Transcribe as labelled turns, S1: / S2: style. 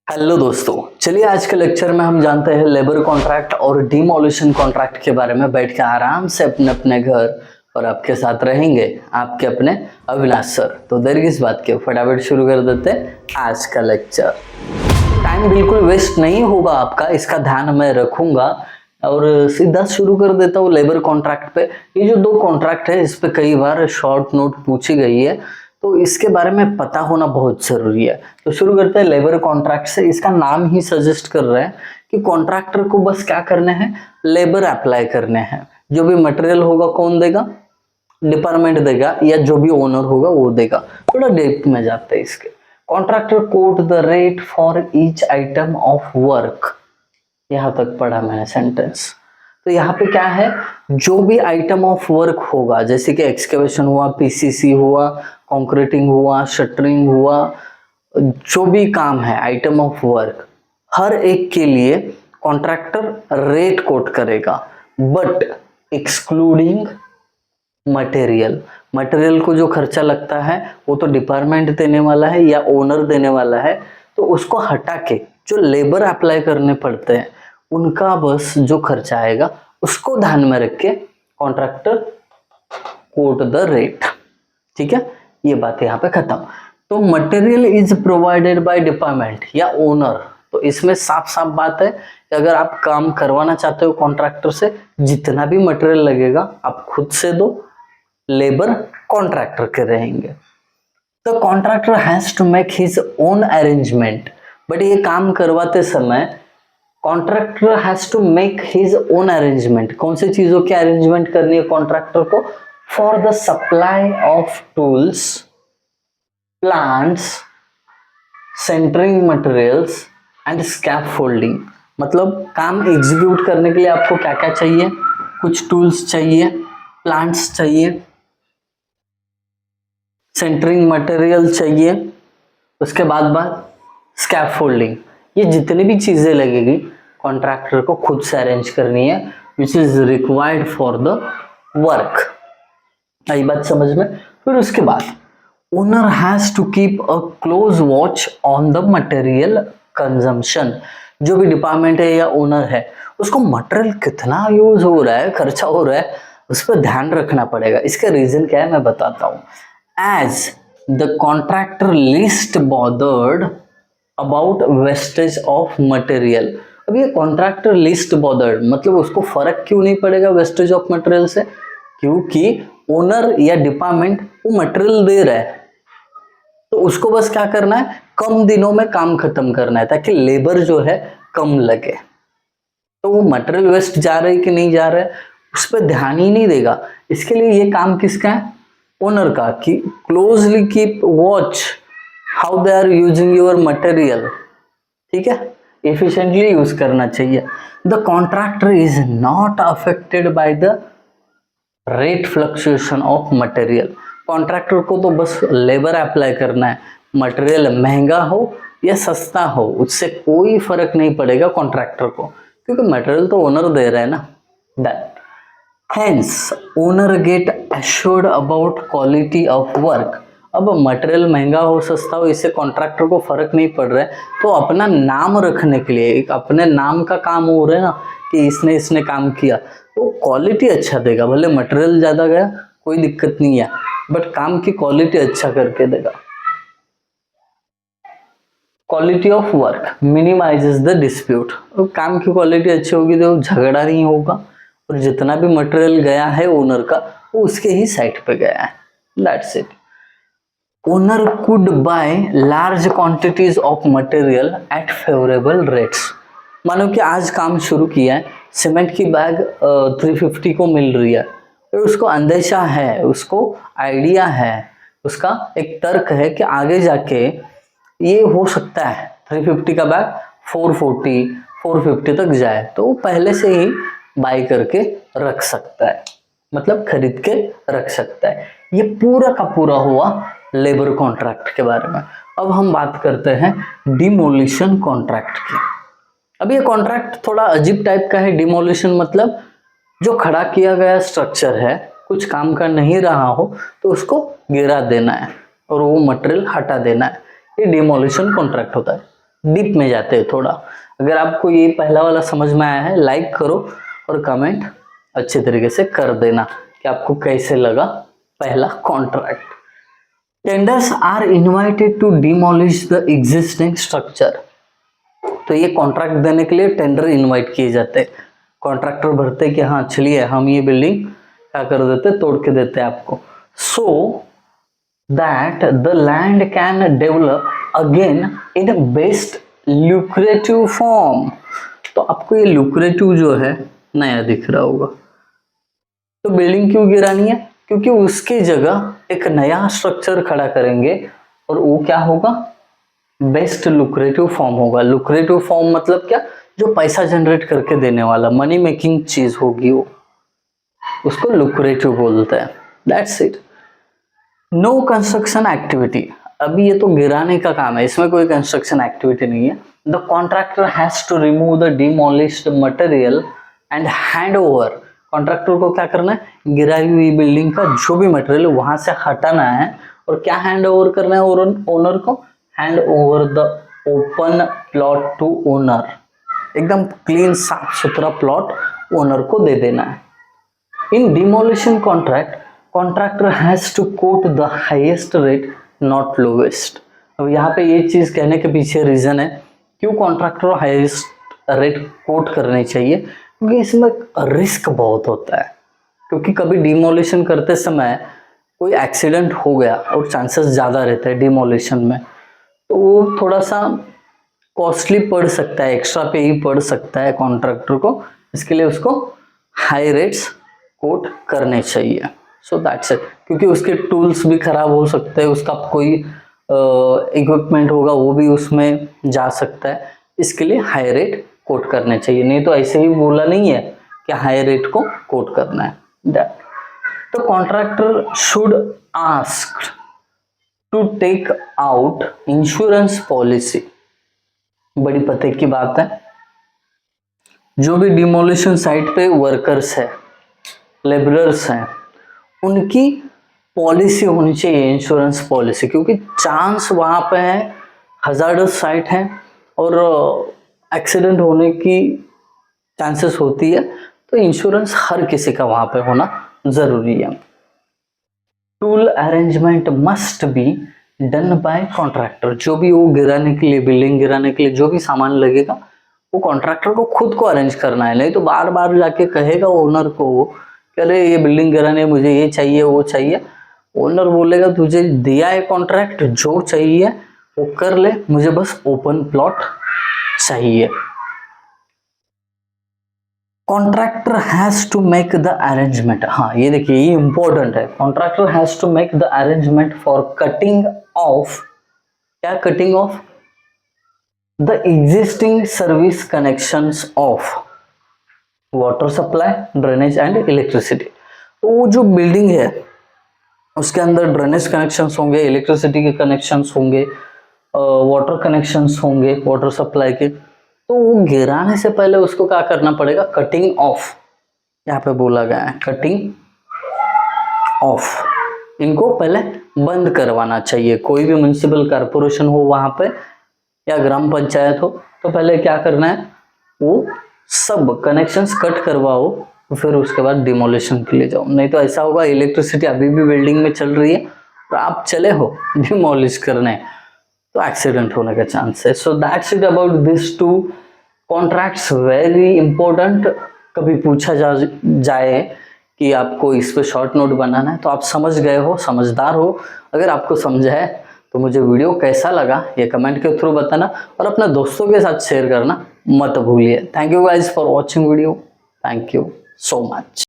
S1: Hello दोस्तों, चलिए आज के लेक्चर में हम जानते हैं लेबर कॉन्ट्रैक्ट और डिमोलिशन कॉन्ट्रैक्ट के बारे में। बैठ के आराम से अपने अपने घर और आपके साथ रहेंगे आपके अपने अविनाश सर। तो देर किस बात की, फटाफट शुरू कर देते हैं आज का लेक्चर। टाइम बिल्कुल वेस्ट नहीं होगा आपका, इसका ध्यान मैं रखूंगा और सीधा शुरू कर देता हूँ लेबर कॉन्ट्रैक्ट पे। ये जो दो कॉन्ट्रैक्ट है इस पे कई बार शॉर्ट नोट पूछी गई है, तो इसके बारे में पता होना बहुत जरूरी है। तो शुरू करते हैं लेबर कॉन्ट्रैक्ट से। इसका नाम ही सजेस्ट कर रहे हैं कि कॉन्ट्रैक्टर को बस क्या करने हैं, लेबर अप्लाई करने हैं। जो भी मटेरियल होगा कौन देगा, डिपार्टमेंट देगा या जो भी ओनर होगा वो देगा। थोड़ा डेप्थ में जाते हैं इसके। Contractor quote the rate for each item of work, यहां तक पढ़ा मैंने सेंटेंस। तो यहाँ पे क्या है, जो भी आइटम ऑफ वर्क होगा, जैसे कि एक्सकेवेशन हुआ, पीसीसी हुआ, कंक्रीटिंग हुआ, शटरिंग हुआ, जो भी काम है आइटम ऑफ वर्क, हर एक के लिए कॉन्ट्रैक्टर रेट कोट करेगा, बट एक्सक्लूडिंग मटेरियल। मटेरियल को जो खर्चा लगता है वो तो डिपार्टमेंट देने वाला है या ओनर देने वाला है, तो उसको हटा के जो लेबर अप्लाई करने पड़ते हैं उनका बस जो खर्चा आएगा उसको ध्यान में रख के कॉन्ट्रैक्टर कोट द रेट। ठीक है, ये बात यहाँ पे खत्म। तो material is provided by department या ओनर, तो इसमें साफ साफ बात है कि अगर आप काम करवाना चाहते हो कॉन्ट्रैक्टर से, जितना भी मटेरियल लगेगा आप खुद से दो, लेबर कॉन्ट्रैक्टर के रहेंगे। तो contractor has to make his own arrangement, but ये काम करवाते समय contractor has to make his own arrangement. कौन सी चीजों की अरेंजमेंट करनी है कॉन्ट्रैक्टर को? For the supply of tools, plants, centering materials and scaffolding. मतलब काम एग्जीक्यूट करने के लिए आपको क्या क्या चाहिए? कुछ टूल्स चाहिए, प्लांट्स चाहिए, सेंटरिंग मटेरियल चाहिए, उसके बाद स्कैफोल्डिंग। ये जितनी भी चीजें लगेगी कॉन्ट्रैक्टर को खुद से अरेंज करनी है, which is required for the work. आई बात समझ में? फिर उसके बाद owner has to keep a close watch on the material consumption. जो भी डिपार्टमेंट है या ओनर है उसको मटेरियल कितना यूज हो रहा है, खर्चा हो रहा है, उस पर ध्यान रखना पड़ेगा। इसका रीजन क्या है मैं बताता हूँ। As the contractor least bothered about wastage of material. अब ये कॉन्ट्रैक्टर लीस्ट बॉदर्ड मतलब उसको फर्क क्यों नहीं पड़ेगा वेस्टेज ऑफ मटेरियल से? क्योंकि ओनर या डिपार्टमेंट वो मटेरियल दे रहा है, तो उसको बस क्या करना है, कम दिनों में काम खत्म करना है ताकि लेबर जो है कम लगे। तो वो मटेरियल वेस्ट जा रहा है कि नहीं जा रहा है उस पर ध्यान ही नहीं देगा। इसके लिए ये काम किसका है? ओनर का, कि closely keep watch how they are using your material. ठीक है, एफिशिएंटली यूज करना चाहिए। The contractor is not affected by the rate fluctuation of material. Contractor को तो बस लेबर अप्लाई करना है, मटेरियल महंगा हो या सस्ता हो उससे कोई फर्क नहीं पड़ेगा कॉन्ट्रैक्टर को, क्योंकि मटेरियल तो ओनर दे रहा है ना। That hence owner get assured about quality of work. अब मटेरियल महंगा हो सस्ता हो इससे कॉन्ट्रैक्टर को फर्क नहीं पड़ रहा है, तो अपना नाम रखने के लिए, एक अपने नाम का काम हो रहा है ना कि इसने काम किया, तो क्वालिटी अच्छा देगा। भले मटेरियल ज्यादा गया कोई दिक्कत नहीं है, बट काम की क्वालिटी अच्छा करके देगा। Quality of work minimises the dispute. काम की क्वालिटी अच्छी होगी तो झगड़ा नहीं होगा, और जितना भी मटेरियल गया है ओनर का वो उसके ही साइड पे गया है। That's it. Owner could by large quantities of material at favourable rates. मानो कि आज काम शुरू किया है, सीमेंट की बैग 350 को मिल रही है, तो उसको अंदेशा है, उसको आइडिया है, उसका एक तर्क है कि आगे जाके ये हो सकता है 350 का बैग 440 450 तक जाए, तो वो पहले से ही बाय करके रख सकता है, मतलब खरीद के रख सकता है। ये पूरा का पूरा हुआ लेबर कॉन्ट्रैक्ट के बारे में। अब हम बात करते हैं डिमोलिशन कॉन्ट्रैक्ट की। अब ये कॉन्ट्रैक्ट थोड़ा अजीब टाइप का है। डिमोलिशन मतलब जो खड़ा किया गया स्ट्रक्चर है, कुछ काम का नहीं रहा हो तो उसको गिरा देना है और वो मटेरियल हटा देना है, ये डिमोलिशन कॉन्ट्रैक्ट होता है। डीप में जाते हैं थोड़ा। अगर आपको ये पहला वाला समझ में आया है, लाइक करो और कमेंट अच्छे तरीके से कर देना कि आपको कैसे लगा पहला contract. Tenders are invited to demolish the existing structure. तो ये कॉन्ट्रैक्ट देने के लिए टेंडर इनवाइट किए जाते हैं, कॉन्ट्रैक्टर भरते कि हाँ चलिए हम ये बिल्डिंग क्या कर देते, तोड़ के देते हैं आपको, so that the land can develop again in best lucrative form. तो आपको ये ल्यूक्रेटिव जो है नया दिख रहा होगा। तो बिल्डिंग क्यों गिरानी है? क्योंकि उसकी जगह एक नया स्ट्रक्चर खड़ा करेंगे और वो क्या होगा, बेस्ट लुक्रेटिव फॉर्म होगा। लुक्रेटिव फॉर्म मतलब क्या, जो पैसा जनरेट करके देने वाला, मनी मेकिंग चीज होगी वो, उसको लुक्रेटिव बोलते हैं। That's it. No construction activity. अभी ये तो गिराने का काम है, इसमें कोई कंस्ट्रक्शन एक्टिविटी नहीं है। The contractor has to remove the demolished material and hand over. Contractor को क्या करना है, गिराई हुई बिल्डिंग का जो भी मटेरियल वहां से हटाना है और क्या हैंड ओवर करना है ओनर को, hand over the open plot to owner. एकदम क्लीन साफ सुथरा प्लॉट ओनर को दे देना है। In demolition contract contractor has to quote the highest rate not lowest. अब यहाँ पे ये चीज कहने के पीछे रीजन है क्यों कॉन्ट्रैक्टर हाईएस्ट रेट कोट करनी चाहिए, क्योंकि इसमें रिस्क बहुत होता है। क्योंकि कभी डिमोलिशन करते समय कोई एक्सीडेंट हो गया और चांसेस ज़्यादा रहते हैं डिमोलिशन में, तो वो थोड़ा सा कॉस्टली पड़ सकता है, एक्स्ट्रा पे ही पड़ सकता है कॉन्ट्रैक्टर को। इसके लिए उसको हाई रेट्स कोट करने चाहिए। सो दैट्स इट। क्योंकि उसके टूल्स भी खराब हो सकते हैं, उसका कोई इक्विपमेंट होगा वो भी उसमें जा सकता है, इसके लिए हाई रेट कोट करने चाहिए। नहीं तो ऐसे ही बोला नहीं है कि हाई रेट को कोट करना है। तो contractor should ask to take out insurance policy. बड़ी पते की बात है, जो भी डिमोलिशन साइट पे वर्कर्स है, लेबरर्स हैं, उनकी पॉलिसी होनी चाहिए, इंश्योरेंस पॉलिसी। क्योंकि चांस वहां पे है, हजार्डस साइट है और एक्सीडेंट होने की चांसेस होती है, तो इंश्योरेंस हर किसी का वहां पे होना जरूरी है। Tool arrangement must be done by contractor. जो भी वो गिराने के लिए, बिल्डिंग गिराने के लिए जो भी सामान लगेगा वो कॉन्ट्रैक्टर को खुद को अरेंज करना है। नहीं तो बार बार जाके कहेगा ओनर को कि अरे ये बिल्डिंग गिराने मुझे ये चाहिए वो चाहिए। ओनर बोलेगा तुझे दिया है कॉन्ट्रैक्ट, जो चाहिए वो कर ले, मुझे बस ओपन प्लॉट चाहिए। Contractor has to make the arrangement. हाँ ये देखिए ये इंपॉर्टेंट है। Contractor has to make the arrangement for cutting off, क्या cutting off, the existing service connections of water supply, drainage and electricity. तो वो जो बिल्डिंग है उसके अंदर ड्रेनेज कनेक्शंस होंगे, इलेक्ट्रिसिटी के कनेक्शंस होंगे, वाटर कनेक्शंस होंगे, वाटर सप्लाई के। तो वो गिराने से पहले उसको क्या करना पड़ेगा, कटिंग ऑफ, यहाँ पे बोला गया है कटिंग ऑफ। इनको पहले बंद करवाना चाहिए। कोई भी म्युनिसिपल कॉर्पोरेशन हो वहां पे या ग्राम पंचायत हो, तो पहले क्या करना है, वो सब कनेक्शंस कट करवाओ, फिर उसके बाद डिमोलिशन के लिए जाओ। नहीं तो ऐसा होगा इलेक्ट्रिसिटी अभी भी बिल्डिंग में चल रही है और आप चले हो डिमोलिश करने, तो एक्सीडेंट होने का चांस है। So that's it about this two contracts, very important. कभी पूछा जाए कि आपको इस पे शॉर्ट नोट बनाना है तो आप समझ गए हो, समझदार हो। अगर आपको समझा है तो मुझे वीडियो कैसा लगा ये कमेंट के थ्रू बताना और अपने दोस्तों के साथ शेयर करना मत भूलिए। Thank you guys for watching video. Thank you so much।